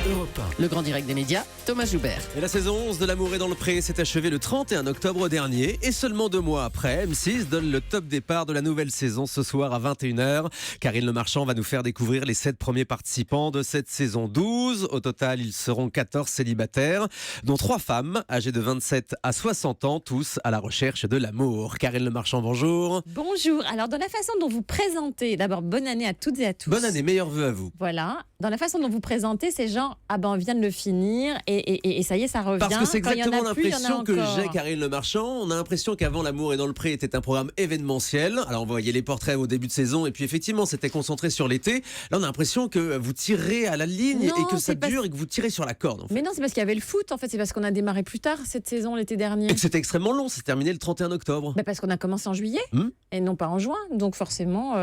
Europe 1. Le grand direct des médias, Thomas Joubert. Et la saison 11 de L'amour est dans le pré s'est achevée le 31 octobre dernier. Et seulement 2 mois après, M6 donne le top départ de la nouvelle saison ce soir à 21h. Karine Le Marchand va nous faire découvrir les 7 premiers participants de cette saison 12. Au total, ils seront 14 célibataires, dont 3 femmes âgées de 27 à 60 ans, tous à la recherche de l'amour. Karine Le Marchand, bonjour. Bonjour. Alors, dans la façon dont vous présentez, d'abord, bonne année à toutes et à tous. Bonne année, meilleurs vœux à vous. Voilà. Dans la façon dont vous présentez, c'est genre, ah ben, on vient de le finir et ça y est, ça revient. Parce que c'est Quand il y en a exactement plus, il y en a l'impression que encore. j'ai, Karine Le Marchand. On a l'impression qu'avant L'amour est dans le pré était un programme événementiel. Alors on voyait les portraits au début de saison et puis effectivement c'était concentré sur l'été. Là on a l'impression que vous tirez à la ligne Non, et que ça c'est pas- dure et que vous tirez sur la corde. En fait. Mais non, c'est parce qu'il y avait le foot, en fait. C'est parce qu'on a démarré plus tard cette saison, l'été dernier. Et que c'était extrêmement long, c'est terminé le 31 octobre. Bah, parce qu'on a commencé en juillet Hmm. et non pas en juin. Donc forcément,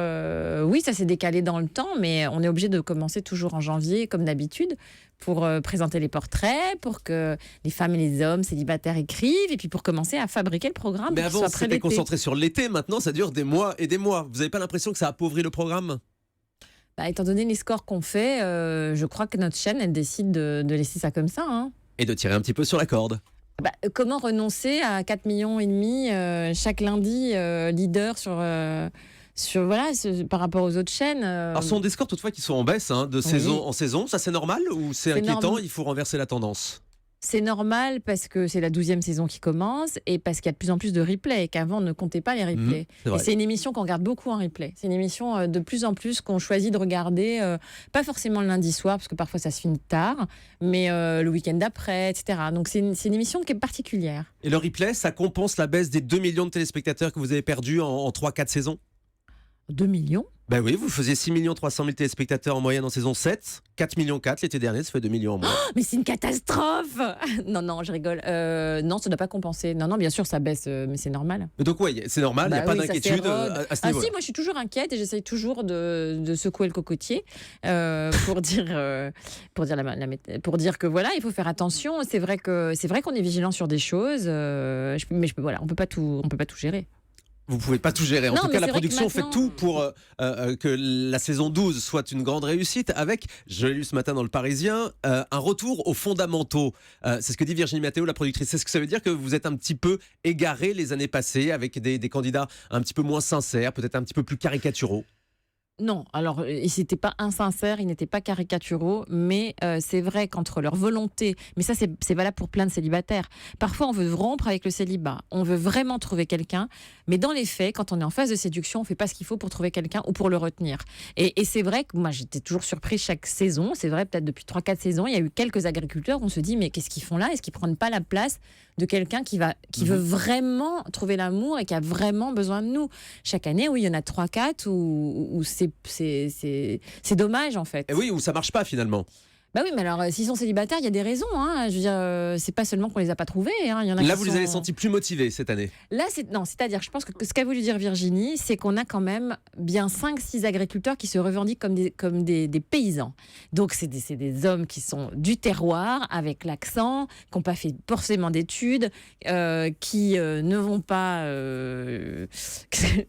oui, ça s'est décalé dans le temps, mais on est obligé de commencer toujours en janvier, comme d'habitude, pour présenter les portraits, pour que les femmes et les hommes célibataires écrivent, et puis pour commencer à fabriquer le programme. Mais pour qu'il avant soit prêt c'était l'été. concentré sur l'été, maintenant ça dure des mois et des mois. Vous n'avez pas l'impression que ça appauvrit le programme ? Bah, étant donné les scores qu'on fait, je crois que notre chaîne, elle décide de laisser ça comme ça. Hein. Et de tirer un petit peu sur la corde. Bah, comment renoncer à 4,5 millions chaque lundi, leader par rapport aux autres chaînes Alors ce sont des scores toutefois qui sont en baisse de saison en saison. Ça c'est normal ou c'est inquiétant ? normal. Il faut renverser la tendance. C'est normal parce que c'est la 12e saison qui commence et parce qu'il y a de plus en plus de replays et qu'avant on ne comptait pas les replays. c'est vrai. Et c'est une émission qu'on regarde beaucoup en replay. C'est une émission de plus en plus qu'on choisit de regarder, pas forcément le lundi soir parce que parfois ça se finit tard, mais le week-end d'après, etc. Donc c'est une émission qui est particulière. Et le replay, ça compense la baisse des 2 millions de téléspectateurs que vous avez perdus en 3-4 saisons ? 2 millions. Ben oui, vous faisiez 6 300 000 téléspectateurs en moyenne en saison 7, 4 millions 4 l'été dernier, ça fait 2 millions en moins. Mais c'est une catastrophe. Non, je rigole. Non, ça ne doit pas compenser. Non, bien sûr, ça baisse, mais c'est normal. Mais donc oui, c'est normal, il n'y a Bah pas oui, ça d'inquiétude s'érode. à ce Ah niveau-là. si, moi je suis toujours inquiète et j'essaye toujours de secouer le cocotier pour dire que voilà, il faut faire attention. C'est vrai qu'on est vigilant sur des choses, voilà, on peut pas tout gérer. Vous pouvez pas tout gérer. En Non, tout mais cas, la c'est vrai que production fait maintenant- tout pour que la saison 12 soit une grande réussite avec, je l'ai lu ce matin dans Le Parisien, un retour aux fondamentaux. C'est ce que dit Virginie Matteo, la productrice. C'est ce que ça veut dire que vous êtes un petit peu égaré les années passées avec des candidats un petit peu moins sincères, peut-être un petit peu plus caricaturaux. Non, alors ils n'étaient pas insincères, ils n'étaient pas caricaturaux, mais c'est vrai qu'entre leur volonté, mais ça c'est valable pour plein de célibataires, parfois on veut rompre avec le célibat, on veut vraiment trouver quelqu'un, mais dans les faits, quand on est en phase de séduction, on ne fait pas ce qu'il faut pour trouver quelqu'un ou pour le retenir. Et c'est vrai que moi j'étais toujours surprise chaque saison, c'est vrai peut-être depuis 3-4 saisons, il y a eu quelques agriculteurs, on se dit mais qu'est-ce qu'ils font là ? Est-ce qu'ils ne prennent pas la place de quelqu'un qui veut vraiment trouver l'amour et qui a vraiment besoin de nous ? Chaque année, oui, il y en a 3-4 où c'est dommage en fait. Et oui, où ça marche pas finalement. Bah oui, mais alors s'ils sont célibataires, il y a des raisons. Hein. Je veux dire, c'est pas seulement qu'on les a pas trouvés. Hein. Il y en a Là, qui vous les sont- avez sentis plus motivés cette année. Là, c'est-à-dire, je pense que ce qu'a voulu dire Virginie, c'est qu'on a quand même bien 5-6 agriculteurs qui se revendiquent comme des paysans. Donc, c'est des hommes qui sont du terroir, avec l'accent, qui n'ont pas fait forcément d'études, qui ne vont pas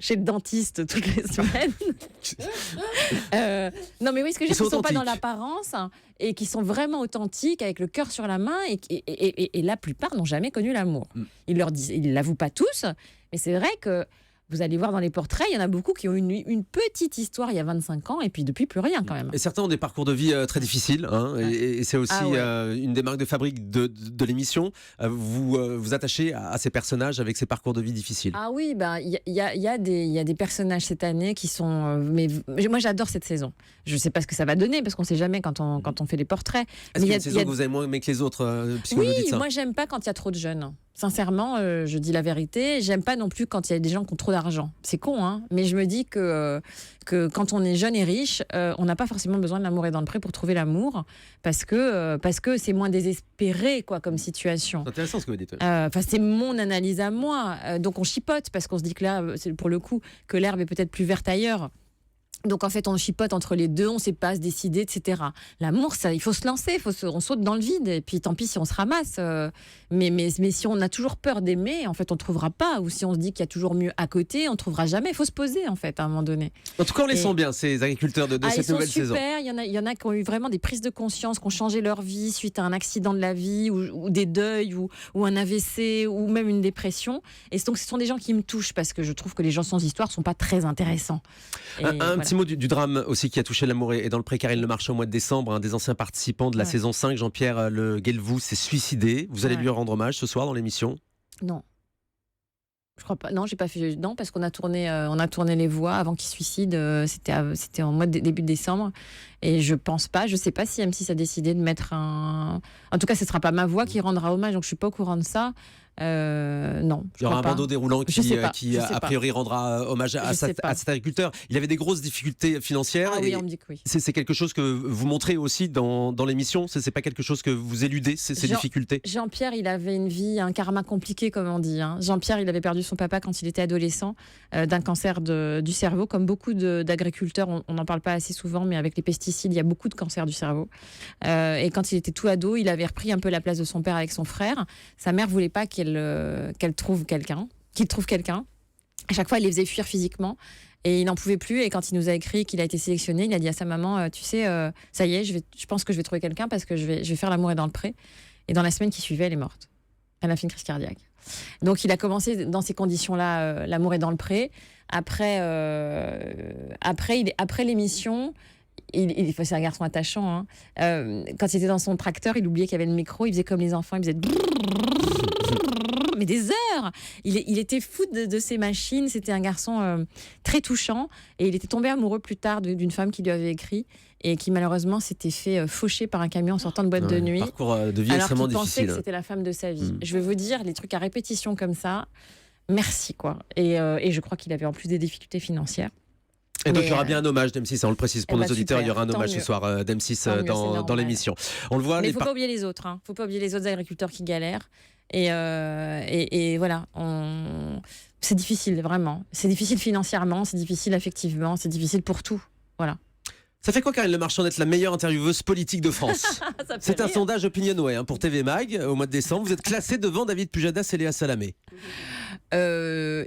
chez le dentiste toutes les semaines. Non, mais oui, ce que je Ils veux dire, sont ils ne sont pas dans authentiques. l'apparence et qui sont vraiment authentiques, avec le cœur sur la main, et la plupart n'ont jamais connu l'amour. Ils l'avouent pas tous, mais c'est vrai que vous allez voir dans les portraits, il y en a beaucoup qui ont une petite histoire il y a 25 ans, et puis depuis plus rien quand même. Et certains ont des parcours de vie très difficiles, et c'est aussi Ah ouais. une des marques de fabrique de l'émission. Vous attachez à ces personnages avec ces parcours de vie difficiles. Ah oui, il y a des personnages cette année qui sont... mais moi j'adore cette saison. Je ne sais pas ce que ça va donner, parce qu'on ne sait jamais quand on fait les portraits. Est-ce qu'il y a Mais une saison que vous avez moins aimé que les autres, puisque vous nous Oui, dites ça moi j'aime pas quand il y a trop de jeunes. Sincèrement, je dis la vérité. J'aime pas non plus quand il y a des gens qui ont trop d'argent. C'est con, hein. Mais je me dis que quand on est jeune et riche, on n'a pas forcément besoin de l'amour est dans le pré pour trouver l'amour, parce que c'est moins désespéré quoi comme situation. C'est intéressant ce que vous dites. Enfin, c'est mon analyse à moi. Donc on chipote parce qu'on se dit que là, c'est pour le coup que l'herbe est peut-être plus verte ailleurs. Donc en fait, on chipote entre les deux, on ne sait pas se décider, etc. L'amour, ça, il faut se lancer, on saute dans le vide, et puis tant pis si on se ramasse. Mais si on a toujours peur d'aimer, en fait, on ne trouvera pas. Ou si on se dit qu'il y a toujours mieux à côté, on ne trouvera jamais. Il faut se poser, en fait, à un moment donné. En tout cas, on les sent bien, ces agriculteurs de cette nouvelle saison. Ils sont super. Il y en a qui ont eu vraiment des prises de conscience, qui ont changé leur vie suite à un accident de la vie, ou des deuils, ou un AVC, ou même une dépression. Et donc, ce sont des gens qui me touchent, parce que je trouve que les gens sans histoire ne sont pas très intéressants. Un petit mot du drame aussi qui a touché l'amour et dans le pré. Karine Le Marchand au mois de décembre, un des anciens participants de la saison 5, Jean-Pierre Le Guelvoux, s'est suicidé. Vous allez lui rendre hommage ce soir dans l'émission? Non. Je crois pas. Non, j'ai pas fait. Non, parce qu'on a tourné les voix avant qu'il se suicide. C'était en début de décembre. Et je pense pas. Je sais pas si M6 a décidé de mettre un. En tout cas, ce sera pas ma voix qui rendra hommage. Donc je suis pas au courant de ça. Non. Il y aura un bandeau déroulant qui a priori rendra hommage à cet agriculteur. Il avait des grosses difficultés financières. Ah oui, on me dit que oui. C'est quelque chose que vous montrez aussi dans l'émission. C'est pas quelque chose que vous éludez, ces difficultés. Jean-Pierre, il avait une vie, un karma compliqué, comme on dit. Jean-Pierre, il avait perdu son papa quand il était adolescent d'un cancer du cerveau, comme beaucoup d'agriculteurs. On n'en parle pas assez souvent, mais avec les pesticides, il y a beaucoup de cancers du cerveau. Et quand il était tout ado, il avait repris un peu la place de son père avec son frère. Sa mère voulait pas qu'il trouve quelqu'un. À chaque fois, il les faisait fuir physiquement. Et il n'en pouvait plus. Et quand il nous a écrit qu'il a été sélectionné, il a dit à sa maman, tu sais, ça y est, je pense que je vais trouver quelqu'un parce que je vais faire l'amour est dans le pré. Et dans la semaine qui suivait, elle est morte. Elle a fait une crise cardiaque. Donc il a commencé dans ces conditions-là, l'amour est dans le pré. Après l'émission, c'est un garçon attachant. Quand il était dans son tracteur, il oubliait qu'il y avait le micro. Il faisait comme les enfants, il faisait mais des heures. Il était fou de ces machines. C'était un garçon très touchant. Et il était tombé amoureux plus tard d'une femme qui lui avait écrit et qui malheureusement s'était fait faucher par un camion en sortant de boîte de nuit. Parcours de vie extrêmement difficile. Alors qu'il pensait que c'était la femme de sa vie. Je vais vous dire, les trucs à répétition comme ça, merci quoi. Et je crois qu'il avait en plus des difficultés financières. Et donc il y aura bien un hommage d'M6, on le précise pour nos auditeurs, il y aura un hommage ce soir d'M6 dans l'émission. On le voit. Mais il ne faut pas oublier les autres. Il ne faut pas oublier les autres agriculteurs qui galèrent. Et voilà, c'est difficile vraiment. C'est difficile financièrement, c'est difficile affectivement, c'est difficile pour tout. Voilà. Ça fait quoi, Karine Le Marchand, d'être la meilleure intervieweuse politique de France? C'est un sondage Opinionway pour TV Mag au mois de décembre. Vous êtes classée devant David Pujadas et Léa Salamé.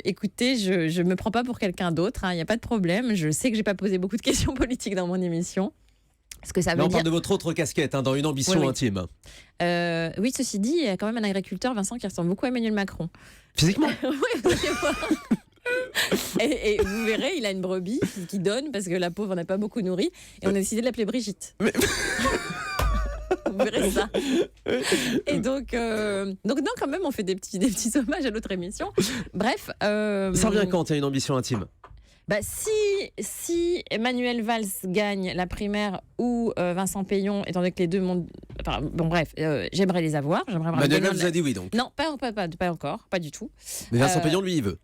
Écoutez, je me prends pas pour quelqu'un d'autre. Il n'y a pas de problème. Je sais que j'ai pas posé beaucoup de questions politiques dans mon émission. Ce que ça veut Là, on dire... parle de votre autre casquette, dans une ambition intime. Oui, ceci dit, il y a quand même un agriculteur, Vincent, qui ressemble beaucoup à Emmanuel Macron. Physiquement? Oui, vous allez voir. Et vous verrez, il a une brebis qui donne parce que la pauvre n'a pas beaucoup nourri. Et on a décidé de l'appeler Brigitte. Mais... Vous verrez ça. Et donc non, quand même, on fait des petits hommages à l'autre émission. Bref. Ça revient quand il y a une ambition intime? Si Emmanuel Valls gagne la primaire ou Vincent Peillon, étant donné que les deux montent... Enfin, bon, bref, j'aimerais les avoir. Manuel Valls vous a dit oui, donc? Non, pas encore, pas du tout. Mais Vincent Peillon, lui, il veut.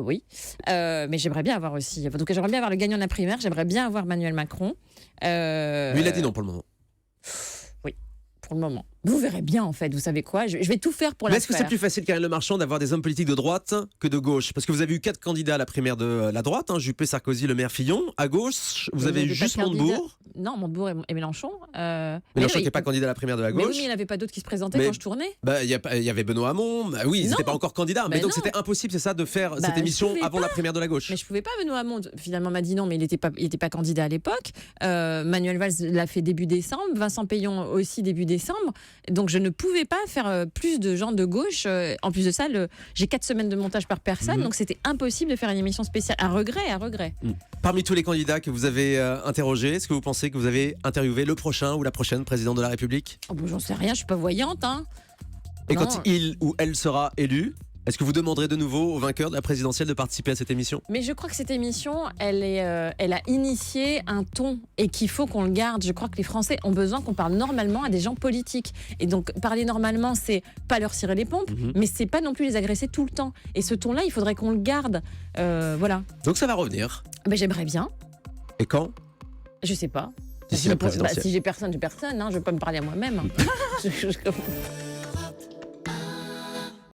Oui, mais j'aimerais bien avoir aussi... Donc, j'aimerais bien avoir le gagnant de la primaire, j'aimerais bien avoir Emmanuel Macron. Lui, il a dit non pour le moment. Oui, pour le moment. Vous verrez bien, en fait, vous savez quoi, je vais tout faire pour la faire. Mais est-ce que c'est plus facile, Karine Le Marchand, d'avoir des hommes politiques de droite que de gauche? Parce que vous avez eu 4 candidats à la primaire de la droite, Juppé, Sarkozy, Le Maire, Fillon. À gauche, vous avez eu juste Montebourg. Non, Montebourg et Mélenchon. Mélenchon qui n'est pas candidat à la primaire de la gauche. Mais oui, mais il n'y avait pas d'autres qui se présentaient quand je tournais. Il y avait Benoît Hamon. Oui, ils n'étaient pas encore candidats. Mais donc c'était impossible, c'est ça, de faire cette émission avant la primaire de la gauche. Mais je ne pouvais pas. Benoît Hamon, finalement, m'a dit non, mais il n'était pas candidat à l'époque. Manuel Valls l'a fait début décembre. Vincent Peillon aussi début décembre. Donc je ne pouvais pas faire plus de gens de gauche. En plus de ça, j'ai 4 semaines de montage par personne. Donc c'était impossible de faire une émission spéciale. À regret. Parmi tous les candidats que vous avez interrogés, est-ce que vous pensez que vous avez interviewé le prochain ou la prochaine présidente de la République? J'en sais rien, je suis pas voyante. Et quand il ou elle sera élu, est-ce que vous demanderez de nouveau au vainqueur de la présidentielle de participer à cette émission? Mais je crois que cette émission, elle a initié un ton et qu'il faut qu'on le garde. Je crois que les Français ont besoin qu'on parle normalement à des gens politiques. Et donc, parler normalement, c'est pas leur cirer les pompes, mais c'est pas non plus les agresser tout le temps. Et ce ton-là, il faudrait qu'on le garde. Voilà. Donc ça va revenir? J'aimerais bien. Et quand? Je sais pas. D'ici la présidentielle. Si j'ai personne, j'ai personne. Je vais pas me parler à moi-même.